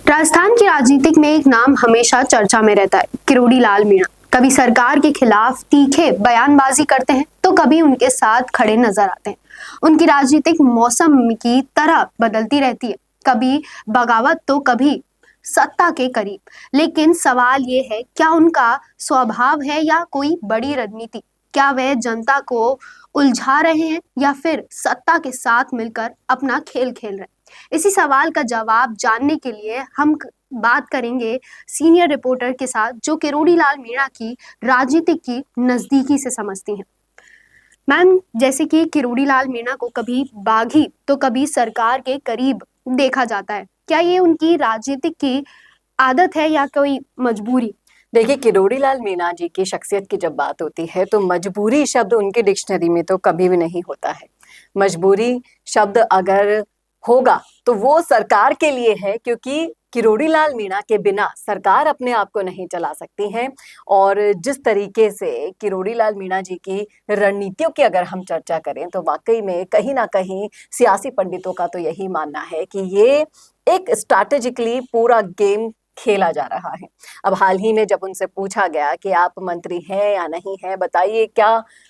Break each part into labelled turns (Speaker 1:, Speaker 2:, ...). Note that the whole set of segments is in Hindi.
Speaker 1: राजस्थान की राजनीतिक में एक नाम हमेशा चर्चा में रहता है, किरोड़ी लाल मीणा। कभी सरकार के खिलाफ तीखे बयानबाजी करते हैं तो कभी उनके साथ खड़े नजर आते हैं। उनकी राजनीतिक मौसम की तरह बदलती रहती है, कभी बगावत तो कभी सत्ता के करीब। लेकिन सवाल ये है, क्या उनका स्वभाव है या कोई बड़ी रणनीति? क्या वे जनता को उलझा रहे हैं या फिर सत्ता के साथ मिलकर अपना खेल खेल रहे हैं? इसी सवाल का जवाब जानने के लिए हम बात करेंगे सीनियर रिपोर्टर के साथ, जो किरोड़ी लाल मीणा की राजनीति की नजदीकी से समझती हैं। मैम, जैसे कि किरोड़ी लाल मीणा को कभी बागी तो कभी सरकार के करीब देखा जाता है, क्या ये उनकी राजनीतिक की आदत है या कोई मजबूरी?
Speaker 2: देखिए, किरोड़ी लाल मीणा जी की शख्सियत की जब बात होती है तो मजबूरी शब्द उनके डिक्शनरी में तो कभी भी नहीं होता है। मजबूरी शब्द अगर होगा तो वो सरकार के लिए है, क्योंकि किरोड़ी लाल मीणा के बिना सरकार अपने आप को नहीं चला सकती है। और जिस तरीके से किरोड़ी लाल मीणा जी की रणनीतियों की अगर हम चर्चा करें तो वाकई में कहीं ना कहीं सियासी पंडितों का तो यही मानना है कि ये एक स्ट्रैटेजिकली पूरा गेम खेला जा रहा है। अब हाल ही में जब उनसे पूछा गया कि आप मंत्री हैं या नहीं हैं, बताइए क्या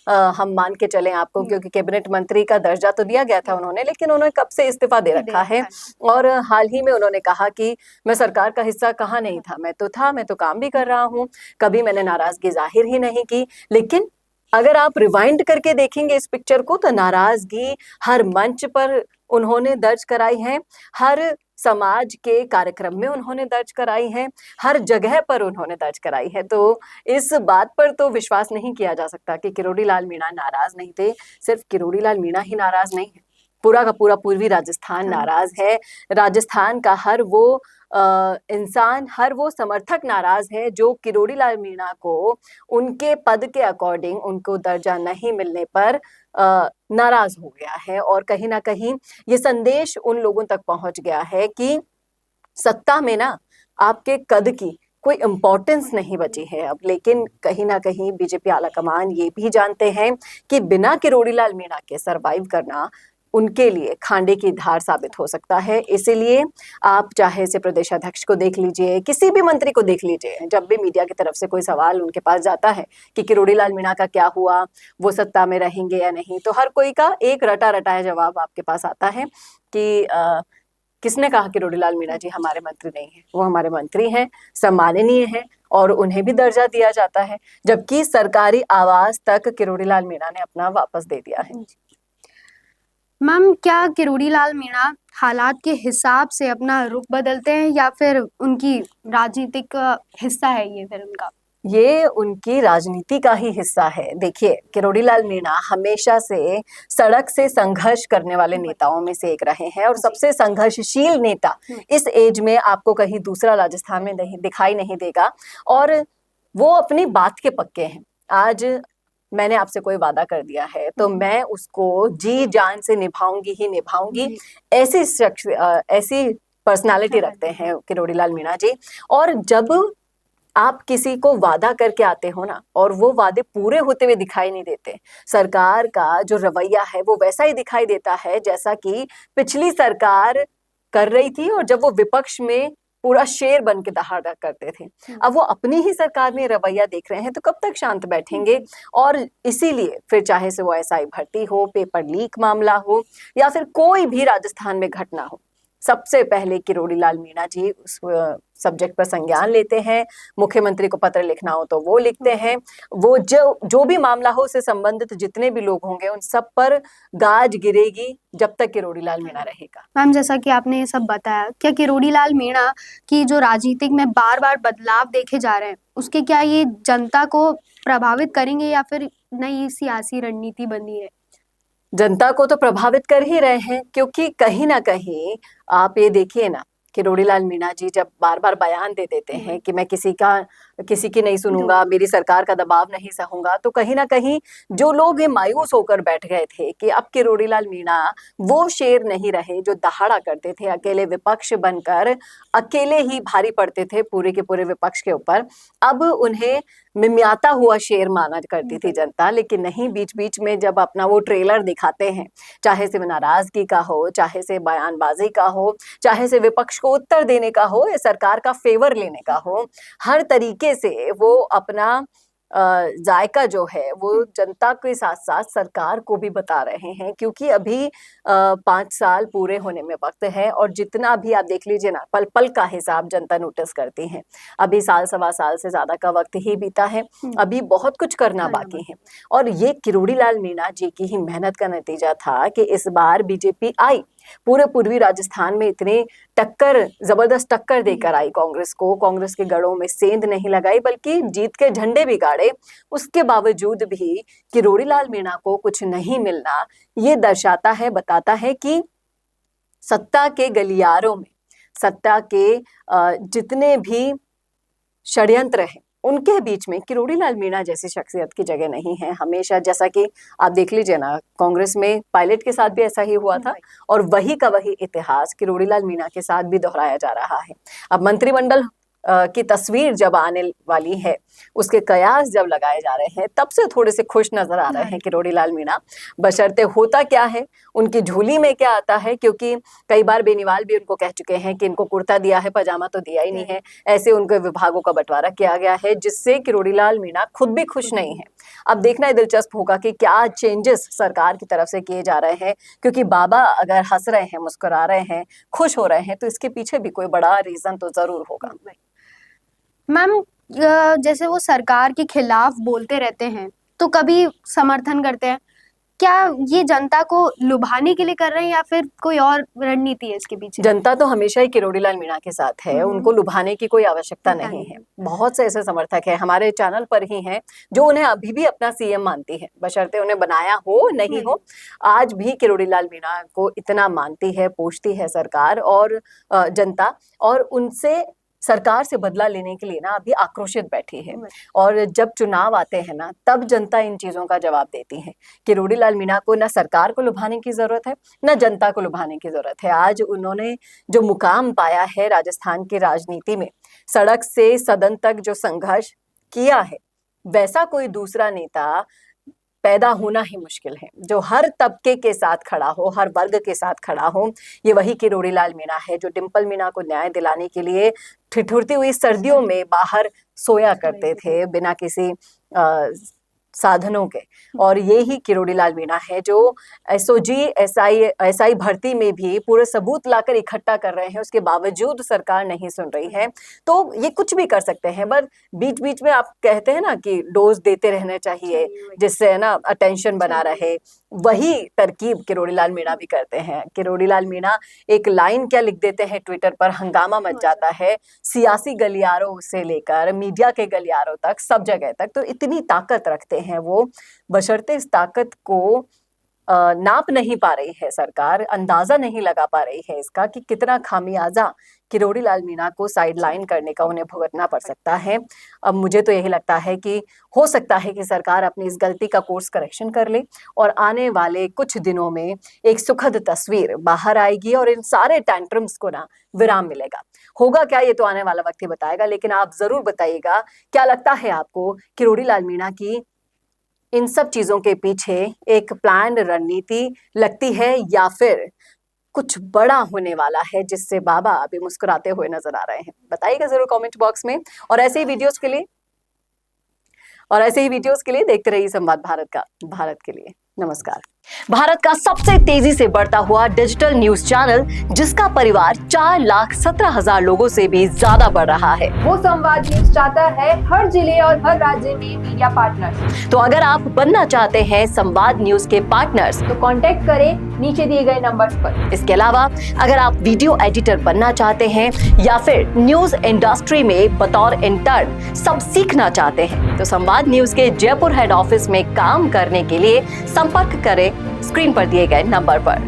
Speaker 2: हम मान के चलें आपको, क्योंकि कैबिनेट मंत्री का दर्जा तो दिया गया था उन्होंने, लेकिन उन्होंने कब से इस्तीफा दे रखा है। और हाल ही में उन्होंने कहा कि मैं सरकार का हिस्सा कहाँ नहीं था, मैं तो काम भी कर रहा हूँ, कभी मैंने नाराजगी जाहिर ही नहीं की। लेकिन अगर आप रिवाइंड करके देखेंगे इस पिक्चर को तो नाराजगी हर मंच पर उन्होंने दर्ज कराई है, हर समाज के कार्यक्रम में उन्होंने दर्ज कराई है, हर जगह पर उन्होंने दर्ज कराई है। तो इस बात पर तो विश्वास नहीं किया जा सकता कि किरोड़ी लाल मीणा नाराज नहीं थे। सिर्फ किरोड़ी लाल मीणा ही नाराज नहीं है, पूरा का पूरा पूर्वी राजस्थान नाराज है। राजस्थान का हर वो इंसान, हर वो समर्थक नाराज है जो किरोड़ी लाल मीणा को उनके पद के अकॉर्डिंग उनको दर्जा नहीं मिलने पर नाराज हो गया है। और कहीं ना कहीं ये संदेश उन लोगों तक पहुंच गया है कि सत्ता में ना आपके कद की कोई इम्पोर्टेंस नहीं बची है अब। लेकिन कहीं ना कहीं बीजेपी आलाकमान ये भी जानते हैं कि बिना किरोड़ी लाल मीणा के सरवाइव करना उनके लिए खांडे की धार साबित हो सकता है। इसीलिए आप चाहे से प्रदेश अध्यक्ष को देख लीजिए, किसी भी मंत्री को देख लीजिए, जब भी मीडिया की तरफ से कोई सवाल उनके पास जाता है कि किरोड़ी लाल मीणा का क्या हुआ, वो सत्ता में रहेंगे या नहीं, तो हर कोई का एक रटा रटाया जवाब आपके पास आता है कि किसने कहा किरोड़ी लाल मीणा जी हमारे मंत्री नहीं है, वो हमारे मंत्री हैं, सम्माननीय हैं और उन्हें भी दर्जा दिया जाता है, जबकि सरकारी आवास तक किरोड़ी लाल मीणा ने अपना वापस दे दिया है।
Speaker 1: मैम, क्या किरोड़ी लाल मीणा हालात के हिसाब से अपना रुख बदलते हैं या फिर उनकी राजनीतिक हिस्सा है ये फिर उनका?
Speaker 2: ये उनकी राजनीति का ही हिस्सा है। देखिए, किरोड़ी लाल मीणा हमेशा से सड़क से संघर्ष करने वाले नेताओं में से एक रहे हैं और सबसे संघर्षशील नेता इस एज में आपको कहीं दूसरा राजस्थान में नहीं दिखाई नहीं देगा। और वो अपनी बात के पक्के हैं। आज मैंने आपसे कोई वादा कर दिया है तो मैं उसको जी जान से निभाऊंगी ही निभाऊंगी। ऐसी शख्स, ऐसी पर्सनालिटी रखते हैं किरोड़ी लाल मीणा जी। और जब आप किसी को वादा करके आते हो ना और वो वादे पूरे होते हुए दिखाई नहीं देते, सरकार का जो रवैया है वो वैसा ही दिखाई देता है जैसा कि पिछली सरकार कर रही थी और जब वो विपक्ष में पूरा शेर बन के दहाड़ा करते थे। अब वो अपनी ही सरकार में रवैया देख रहे हैं तो कब तक शांत बैठेंगे। और इसीलिए फिर चाहे से वो एसआई भर्ती हो, पेपर लीक मामला हो या फिर कोई भी राजस्थान में घटना हो, सबसे पहले किरोड़ी लाल मीणा जी उस सब्जेक्ट पर संज्ञान लेते हैं। मुख्यमंत्री को पत्र लिखना हो तो वो लिखते हैं। वो जो भी मामला हो उससे संबंधित जितने भी लोग होंगे उन सब पर गाज गिरेगी जब तक किरोड़ी लाल मीणा रहेगा।
Speaker 1: मैम, जैसा कि आपने ये सब बताया, क्या किरोड़ी लाल मीणा की जो राजनीतिक में बार बार बदलाव देखे जा रहे हैं उसके क्या ये जनता को प्रभावित करेंगे या फिर नई सियासी रणनीति बनी है?
Speaker 2: जनता को तो प्रभावित कर ही रहे हैं, क्योंकि कहीं ना कहीं आप ये देखिए ना, किरोड़ी लाल मीणा जी जब बार बार बयान दे देते हैं कि मैं किसी की नहीं सुनूंगा, मेरी सरकार का दबाव नहीं सहूंगा, तो कहीं ना कहीं जो लोग ये मायूस होकर बैठ गए थे कि अब किरोड़ी लाल मीणा वो शेर नहीं रहे जो दहाड़ा करते थे, अकेले विपक्ष बनकर अकेले ही भारी पड़ते थे पूरे के पूरे विपक्ष के ऊपर। अब उन्हें मिमियाता हुआ शेर माना करती थी जनता। लेकिन नहीं, बीच बीच में जब अपना वो ट्रेलर दिखाते हैं, चाहे से नाराजगी का हो, चाहे से बयानबाजी का हो, चाहे से विपक्ष को उत्तर देने का हो या सरकार का फेवर लेने का हो, हर तरीके से वो अपना जायका जो है वो जनता के साथ साथ सरकार को भी बता रहे हैं, क्योंकि अभी 5 साल पूरे होने में वक्त है और जितना भी आप देख लीजिए ना, पल पल का हिसाब जनता नोटिस करती है। अभी साल सवा साल से ज्यादा का वक्त ही बीता है, अभी बहुत कुछ करना बाकी है और ये किरोड़ी लाल मीणा जी की ही मेहनत का नतीजा था कि इस बार बीजेपी आई, पूरे पूर्वी राजस्थान में इतनी जबरदस्त टक्कर देकर आई कांग्रेस को। कांग्रेस के गढ़ों में सेंध नहीं लगाई बल्कि जीत के झंडे भी गाड़े। उसके बावजूद भी किरोड़ी लाल मीणा को कुछ नहीं मिलना ये दर्शाता है, बताता है कि सत्ता के गलियारों में, सत्ता के जितने भी षड्यंत्र हैं उनके बीच में किरोड़ी लाल मीणा जैसी शख्सियत की जगह नहीं है। हमेशा जैसा कि आप देख लीजिए ना, कांग्रेस में पायलट के साथ भी ऐसा ही हुआ था और वही का वही इतिहास किरोड़ी लाल मीणा के साथ भी दोहराया जा रहा है। अब मंत्रिमंडल की तस्वीर जब आने वाली है, उसके कयास जब लगाए जा रहे हैं, तब से थोड़े से खुश नजर आ रहे हैं किरोड़ी लाल मीणा। बशर्ते होता क्या है, उनकी झोली में क्या आता है, क्योंकि कई बार बेनीवाल भी उनको कह चुके हैं कि इनको कुर्ता दिया है, पजामा तो दिया ही नहीं है। ऐसे उनके विभागों का बंटवारा किया गया है जिससे किरोड़ी लाल मीणा खुद भी खुश नहीं है। अब देखना दिलचस्प होगा कि क्या चेंजेस सरकार की तरफ से किए जा रहे हैं, क्योंकि बाबा अगर हंस रहे हैं, मुस्कुरा रहे हैं, खुश हो रहे हैं, तो इसके पीछे भी कोई बड़ा रीजन तो जरूर होगा।
Speaker 1: मैम, जैसे वो सरकार के खिलाफ बोलते रहते हैं तो कभी समर्थन करते हैं, क्या ये जनता को लुभाने के लिए कर रहे हैं या फिर कोई और रणनीति है इसके पीछे?
Speaker 2: जनता तो हमेशा ही किरोड़ी लाल मीणा के साथ है, उनको लुभाने की कोई आवश्यकता नहीं है। बहुत से ऐसे समर्थक हैं हमारे चैनल पर ही हैं जो उन्हें अभी भी अपना सीएम मानती है, बशर्ते उन्हें बनाया हो नहीं हो। आज भी किरोड़ी लाल मीणा को इतना मानती है, पूछती है सरकार और जनता, और उनसे सरकार से बदला लेने के लिए ना अभी आक्रोशित बैठी है। और जब चुनाव आते हैं ना, तब जनता इन चीजों का जवाब देती है। किरोड़ी लाल मीणा को ना सरकार को लुभाने की जरूरत है, ना जनता को लुभाने की जरूरत है। आज उन्होंने जो मुकाम पाया है राजस्थान की राजनीति में, सड़क से सदन तक जो संघर्ष किया है, वैसा कोई दूसरा नेता पैदा होना ही मुश्किल है जो हर तबके के साथ खड़ा हो, हर वर्ग के साथ खड़ा हो। ये वही किरोड़ी लाल मीणा है जो डिंपल मीणा को न्याय दिलाने के लिए ठिठुरती हुई सर्दियों में बाहर सोया करते थे बिना किसी साधनों के। और ये ही किरोड़ी लाल मीणा है जो एसओजी एसआई भर्ती में भी पूरे सबूत लाकर इकट्ठा कर रहे हैं, उसके बावजूद सरकार नहीं सुन रही है। तो ये कुछ भी कर सकते हैं, बस बीच बीच में आप कहते हैं ना कि डोज देते रहने चाहिए जिससे ना अटेंशन बना रहे, वही तरकीब किरोड़ी लाल मीणा भी करते हैं। किरोड़ी लाल मीणा एक लाइन क्या लिख देते हैं ट्विटर पर, हंगामा मच जाता है, सियासी गलियारों से लेकर मीडिया के गलियारों तक, सब जगह तक। तो इतनी ताकत रखते हैं वो, बशर्ते इस ताकत को नाप नहीं पा रही है सरकार, अंदाजा नहीं लगा पा रही है इसका कि कितना खामियाजा किरोड़ी लाल मीणा को साइड लाइन करने का उन्हें भुगतना पड़ सकता है। अब मुझे तो यही लगता है कि हो सकता है कि सरकार अपनी इस गलती का कोर्स करेक्शन कर ले और आने वाले कुछ दिनों में एक सुखद तस्वीर बाहर आएगी और इन सारे टैंट्रम्स को ना विराम मिलेगा। होगा क्या ये तो आने वाला वक्त ही बताएगा, लेकिन आप जरूर बताइएगा क्या लगता है आपको, किरोड़ी लाल मीणा की इन सब चीजों के पीछे एक प्लान रणनीति लगती है या फिर कुछ बड़ा होने वाला है जिससे बाबा अभी मुस्कुराते हुए नजर आ रहे हैं? बताइएगा जरूर कमेंट बॉक्स में। और ऐसे ही वीडियोस के लिए देखते रहिए संवाद भारत के लिए। नमस्कार। भारत का सबसे तेजी से बढ़ता हुआ डिजिटल न्यूज चैनल जिसका परिवार 4,17,000 लोगों से भी ज्यादा बढ़ रहा है,
Speaker 3: वो संवाद न्यूज चाहता है हर जिले और हर राज्य में मीडिया पार्टनर्स।
Speaker 2: तो अगर आप बनना चाहते हैं संवाद न्यूज के पार्टनर्स
Speaker 3: तो कांटेक्ट करें नीचे दिए गए नंबर्स पर।
Speaker 2: इसके अलावा अगर आप वीडियो एडिटर बनना चाहते हैं या फिर न्यूज इंडस्ट्री में बतौर इंटर्न सब सीखना चाहते हैं तो संवाद न्यूज के जयपुर हेड ऑफिस में काम करने के लिए संपर्क करें स्क्रीन पर दिए गए नंबर पर।